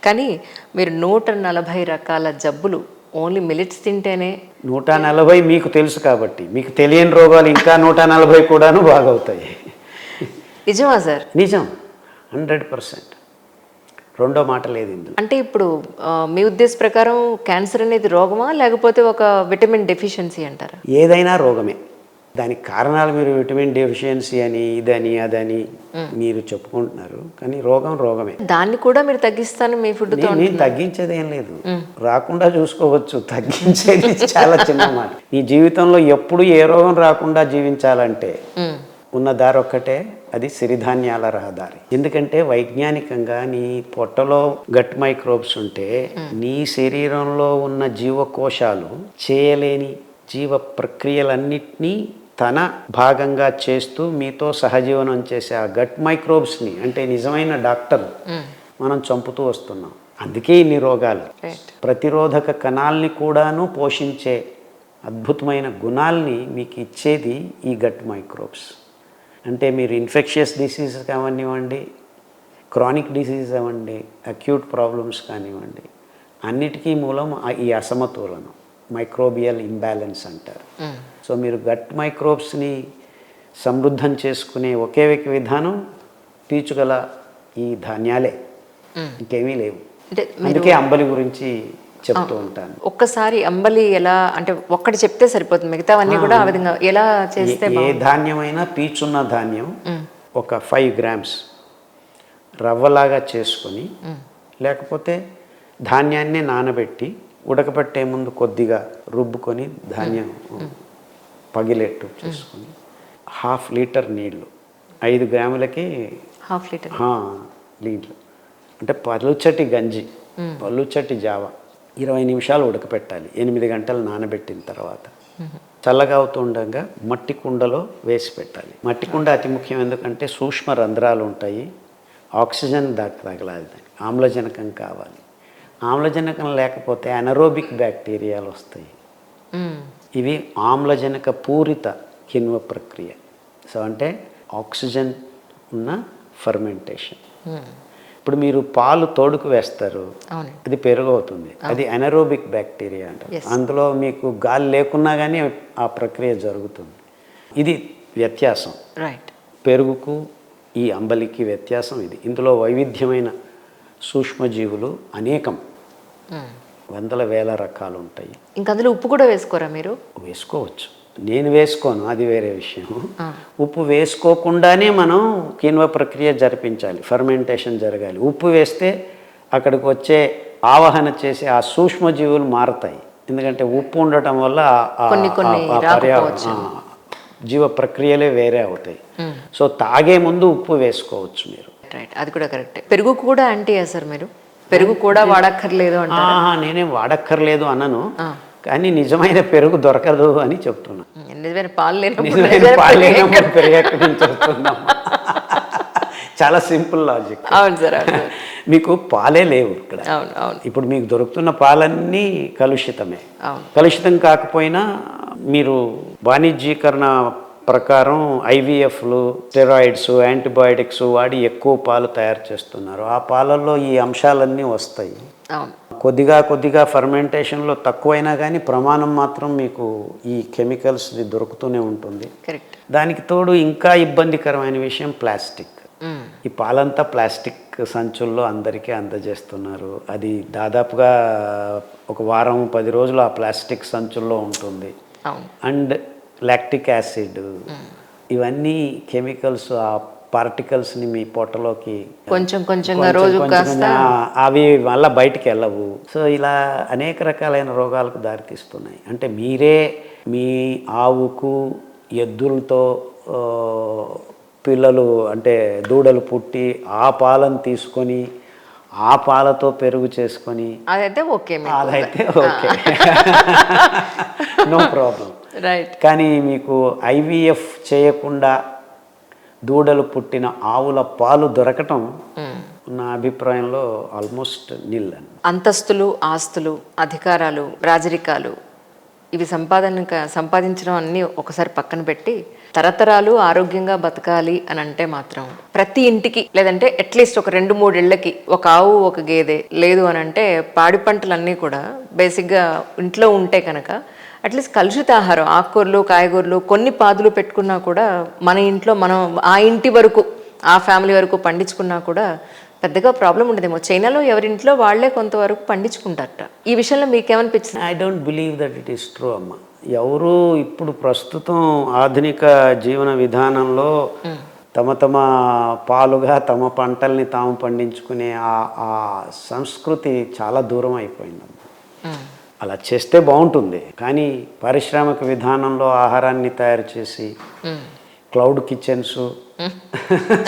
కానీ మీరు 140 రకాల జబ్బులు ఓన్లీ మిల్లెట్స్ తింటేనే 140 మీకు తెలుసు కాబట్టి, మీకు తెలియని రోగాలు ఇంకా 140 కూడాను బాగవుతాయి. నిజమా సార్? నిజం, 100%. రెండో మాట లేదు ఇందులో. అంటే ఇప్పుడు మీ ఉద్దేశ ప్రకారం క్యాన్సర్ అనేది రోగమా లేకపోతే ఒక విటమిన్ డెఫిషియన్సీ అంటారా? ఏదైనా రోగమే. దానికి కారణాలు మీరు విటమిన్ డెఫిషియన్సీ అని ఇదని అదని మీరు చెప్పుకుంటున్నారు, కానీ రోగం రోగమే. దాన్ని కూడా మీరు తగ్గిస్తాను మీ ఫుడ్తో? నేను తగ్గించేది ఏం లేదు, రాకుండా చూసుకోవచ్చు. తగ్గించేది చాలా చిన్న మాట. నీ జీవితంలో ఎప్పుడు ఏ రోగం రాకుండా జీవించాలంటే ఉన్న దారి ఒక్కటే, అది సిరిధాన్యాల రహదారి. ఎందుకంటే వైజ్ఞానికంగా నీ పొట్టలో గట్ మైక్రోబ్స్ ఉంటే నీ శరీరంలో ఉన్న జీవకోశాలు చేయలేని జీవ ప్రక్రియలన్నిటినీ తన భాగంగా చేస్తూ మీతో సహజీవనం చేసే ఆ గట్ మైక్రోబ్స్ని, అంటే నిజమైన డాక్టర్, మనం చంపుతూ వస్తున్నాం. అందుకే ఇన్ని రోగాలు. ప్రతిరోధక కణాల్ని కూడాను పోషించే అద్భుతమైన గుణాల్ని మీకు ఇచ్చేది ఈ గట్ మైక్రోబ్స్. అంటే మీరు ఇన్ఫెక్షియస్ డిసీజెస్ కానివ్వండి, క్రానిక్ డిసీజ్ అవ్వండి, అక్యూట్ ప్రాబ్లమ్స్ కానివ్వండి, అన్నిటికీ మూలం ఈ అసమతులనం, మైక్రోబియల్ ఇంబ్యాలెన్స్ అంటారు. సో మీరు గట్ మైక్రోబ్స్ని సమృద్ధం చేసుకునే ఒకే విధానం పీచుగల ఈ ధాన్యాలే, ఇంకేమీ లేవు. అందుకే అంబలి గురించి చెప్తూ ఉంటాను. ఒక్కసారి అంబలి ఎలా అంటే ఒక్కటి చెప్తే సరిపోతుంది, మిగతావన్నీ కూడా ఆ విధంగా ఎలా చేస్తే? ఏ ధాన్యమైనా పీచున్న ధాన్యం ఒక 5 grams రవ్వలాగా చేసుకొని, లేకపోతే ధాన్యాన్ని నానబెట్టి ఉడకబెట్టే ముందు కొద్దిగా రుబ్బుకొని ధాన్యం పగిలేట్టు చేసుకొని 1/2 లీటర్ నీళ్ళు, 5 గ్రాములకి 1/2 లీటర్ నీళ్ళు, అంటే పలుచటి గంజి, పలుచటి జావ 20 నిమిషాలు ఉడకపెట్టాలి. 8 గంటలు నానబెట్టిన తర్వాత చల్లగా అవుతుండగా మట్టి కుండలో వేసి పెట్టాలి. మట్టి కుండ అతి ముఖ్యం, ఎందుకంటే సూక్ష్మ రంధ్రాలు ఉంటాయి, ఆక్సిజన్ దాకా తగలాలి, దానికి ఆమ్లజనకం కావాలి. ఆమ్లజనకం లేకపోతే అనరోబిక్ బ్యాక్టీరియాలు వస్తాయి. ఇవి ఆమ్లజనక పూరిత కిణ్వ ప్రక్రియ. సో అంటే ఆక్సిజన్ ఉన్న ఫర్మెంటేషన్. ఇప్పుడు మీరు పాలు తోడుకు వేస్తారు, అది పెరుగు అవుతుంది, అది అనరోబిక్ బ్యాక్టీరియా అంటారు. అందులో మీకు గాలి లేకున్నా కానీ ఆ ప్రక్రియ జరుగుతుంది. ఇది వ్యత్యాసం, పెరుగుకు ఈ అంబలికి వ్యత్యాసం ఇది. ఇందులో వైవిధ్యమైన సూక్ష్మజీవులు అనేకం, వందల వేల రకాలు ఉంటాయి. ఇంకా అందులో ఉప్పు కూడా వేసుకోరా మీరు? వేసుకోవచ్చు, నేను వేసుకోను, అది వేరే విషయం. ఉప్పు వేసుకోకుండానే మనం కిణ్వ ప్రక్రియ జరిపించాలి, ఫర్మెంటేషన్ జరగాలి. ఉప్పు వేస్తే అక్కడికి వచ్చే ఆవాహన చేసే ఆ సూక్ష్మజీవులు మారతాయి. ఎందుకంటే ఉప్పు ఉండటం వల్ల జీవ ప్రక్రియలే వేరే అవుతాయి. సో తాగే ముందు ఉప్పు వేసుకోవచ్చు మీరు. అది కూడా కరెక్ట్. పెరుగు కూడా అంటే సార్ మీరు పెరుగు కూడా వాడక్కర్లేదు అంటే? నేనేం వాడక్కర్లేదు అన్నను, కానీ నిజమైన పెరుగు దొరకదు అని చెప్తున్నా. నిజమైన పాలు లేనప్పుడు పెరుగు ఎక్కడి నుంచి వస్తున్నాం? చాలా సింపుల్ లాజిక్. అవును సార్. మీకు పాలే లేవు ఇక్కడ. ఇప్పుడు మీకు దొరుకుతున్న పాలన్నీ కలుషితమే. కలుషితం కాకపోయినా మీరు వాణిజ్యీకరణ ప్రకారం ఐవీఎఫ్లు, స్టెరాయిడ్స్, యాంటీబయాటిక్స్ వాడి ఎక్కువ పాలు తయారు చేస్తున్నారు. ఆ పాలల్లో ఈ అంశాలన్నీ వస్తాయి. కొద్దిగా ఫర్మెంటేషన్లో తక్కువైనా కానీ ప్రమాణం మాత్రం మీకు ఈ కెమికల్స్ది దొరుకుతూనే ఉంటుంది. దానికి తోడు ఇంకా ఇబ్బందికరమైన విషయం ప్లాస్టిక్. ఈ పాలంతా ప్లాస్టిక్ సంచుల్లో అందరికీ అందజేస్తున్నారు. అది దాదాపుగా ఒక వారం 10 రోజులు ఆ ప్లాస్టిక్ సంచుల్లో ఉంటుంది. అండ్ లాక్టిక్ యాసిడ్, ఇవన్నీ కెమికల్స్ ఆ పార్టికల్స్ని మీ పొట్టలోకి అవి మళ్ళీ బయటికి వెళ్ళవు. సో ఇలా అనేక రకాలైన రోగాలకు దారితీస్తున్నాయి. అంటే మీరే మీ ఆవుకు ఎద్దులతో పిల్లలు అంటే దూడలు పుట్టి ఆ పాలను తీసుకొని ఆ పాలతో పెరుగు చేసుకొని అదైతే ఓకే, నో ప్రాబ్లం. కానీ మీకు ఐవీఎఫ్ చేయకుండా దూడలు పుట్టిన ఆవుల పాలు దొరకటం నా అభిప్రాయంలో ఆల్మోస్ట్ నిల్. అంతస్తులు, ఆస్తులు, అధికారాలు, రాజరికాలు ఇవి సంపాదించడం అన్నీ ఒకసారి పక్కన పెట్టి తరతరాలు ఆరోగ్యంగా బతకాలి అని అంటే మాత్రం ప్రతి ఇంటికి లేదంటే అట్లీస్ట్ ఒక 2-3 ఇళ్ళకి ఒక ఆవు ఒక గేదె లేదు అని అంటే పాడి పంటలన్నీ కూడా బేసిక్గా ఇంట్లో ఉంటే కనుక అట్లీస్ట్ కలుషిత ఆహారం ఆకుకూరలు కాయగూరలు కొన్ని పాదులు పెట్టుకున్నా కూడా మన ఇంట్లో మనం ఆ ఇంటి వరకు ఆ ఫ్యామిలీ వరకు పండించుకున్నా కూడా పెద్దగా ప్రాబ్లం ఉండదేమో. చైనాలో ఎవరింట్లో వాళ్లే కొంతవరకు పండించుకుంటారట. ఈ విషయంలో మీకేమనిపించింది? I don't believe that it is true అమ్మ. ఎవరు ఇప్పుడు ప్రస్తుతం ఆధునిక జీవన విధానంలో తమ పాలుగా తమ పంటల్ని తాము పండించుకునే ఆ సంస్కృతి చాలా దూరం అయిపోయిందమ్మా. అలా చేస్తే బాగుంటుంది, కానీ పారిశ్రామిక విధానంలో ఆహారాన్ని తయారు చేసి క్లౌడ్ కిచెన్స్,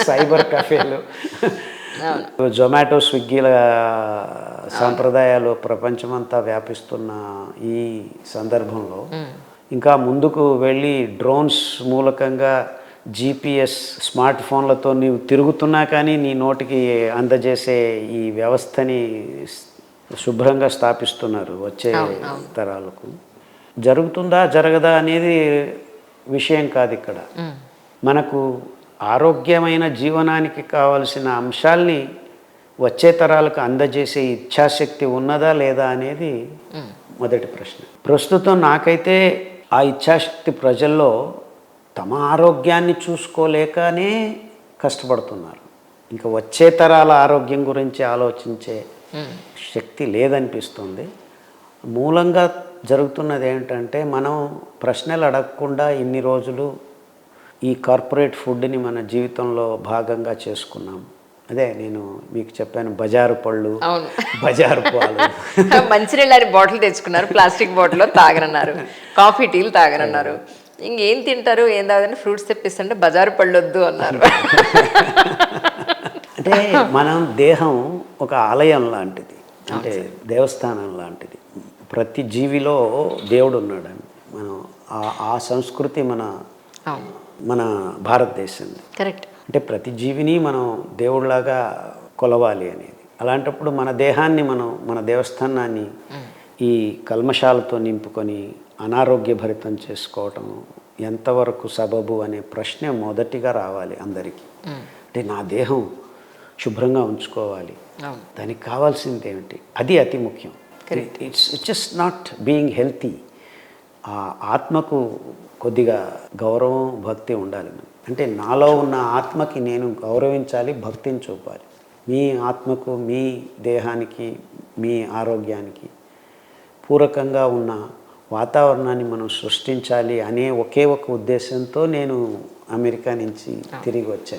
సైబర్ కఫేలు, జొమాటో స్విగ్గీల సాంప్రదాయాలు ప్రపంచమంతా వ్యాపిస్తున్న ఈ సందర్భంలో ఇంకా ముందుకు వెళ్ళి డ్రోన్స్ మూలకంగా GPS స్మార్ట్ ఫోన్లతో నీవు తిరుగుతున్నా కానీ నీ నోటికి అందజేసే ఈ వ్యవస్థని శుభ్రంగా స్థాపిస్తున్నారు వచ్చే తరాలకు. జరుగుతుందా జరగదా అనేది విషయం కాదు ఇక్కడ. మనకు ఆరోగ్యమైన జీవనానికి కావలసిన అంశాల్ని వచ్చే తరాలకు అందజేసే ఇచ్ఛాశక్తి ఉన్నదా లేదా అనేది మొదటి ప్రశ్న. ప్రస్తుతం నాకైతే ఆ ఇచ్ఛాశక్తి ప్రజల్లో తమ ఆరోగ్యాన్ని చూసుకోలేకనే కష్టపడుతున్నారు. ఇంకా వచ్చే తరాల ఆరోగ్యం గురించి ఆలోచించే శక్తి లేదనిపిస్తుంది. మూలంగా జరుగుతున్నది ఏంటంటే మనం ప్రశ్నలు అడగకుండా ఇన్ని రోజులు ఈ కార్పొరేట్ ఫుడ్ని మన జీవితంలో భాగంగా చేసుకున్నాం. అదే నేను మీకు చెప్పాను, బజారు పళ్ళు, బజారు పాలు, మంచినీళ్ళ బాటిల్ తెచ్చుకున్నారు, ప్లాస్టిక్ బాటిల్లో తాగనన్నారు, కాఫీ టీలు తాగనన్నారు, ఇంకేం తింటారు ఏం తాగదని ఫ్రూట్స్ తెప్పిస్తుంటే బజారు పళ్ళు వద్దు అన్నారు. అంటే మనం దేహం ఒక ఆలయం లాంటిది, అంటే దేవస్థానం లాంటిది. ప్రతి జీవిలో దేవుడు ఉన్నాడని మనం ఆ సంస్కృతి మన భారతదేశంది. కరెక్ట్. అంటే ప్రతి జీవిని మనం దేవుడిలాగా కొలవాలి అనేది. అలాంటప్పుడు మన దేహాన్ని మన దేవస్థానాన్ని ఈ కల్మషాలతో నింపుకొని అనారోగ్యభరితం చేసుకోవటం ఎంతవరకు సబబు అనే ప్రశ్న మొదటిగా రావాలి అందరికీ. అంటే నా దేహం శుభ్రంగా ఉంచుకోవాలి, దానికి కావాల్సింది ఏమిటి, అది అతి ముఖ్యం. It's just not being healthy. ఆ ఆత్మకు కొద్దిగా గౌరవం భక్తి ఉండాలి. అంటే నాలో ఉన్న ఆత్మకి నేను గౌరవించాలి, భక్తిని చూపాలి. మీ ఆత్మకు, మీ దేహానికి, మీ ఆరోగ్యానికి పూరకంగా ఉన్న వాతావరణాన్ని మనం సృష్టించాలి అనే ఒకే ఒక ఉద్దేశంతో నేను అమెరికా నుంచి తిరిగి వచ్చాను.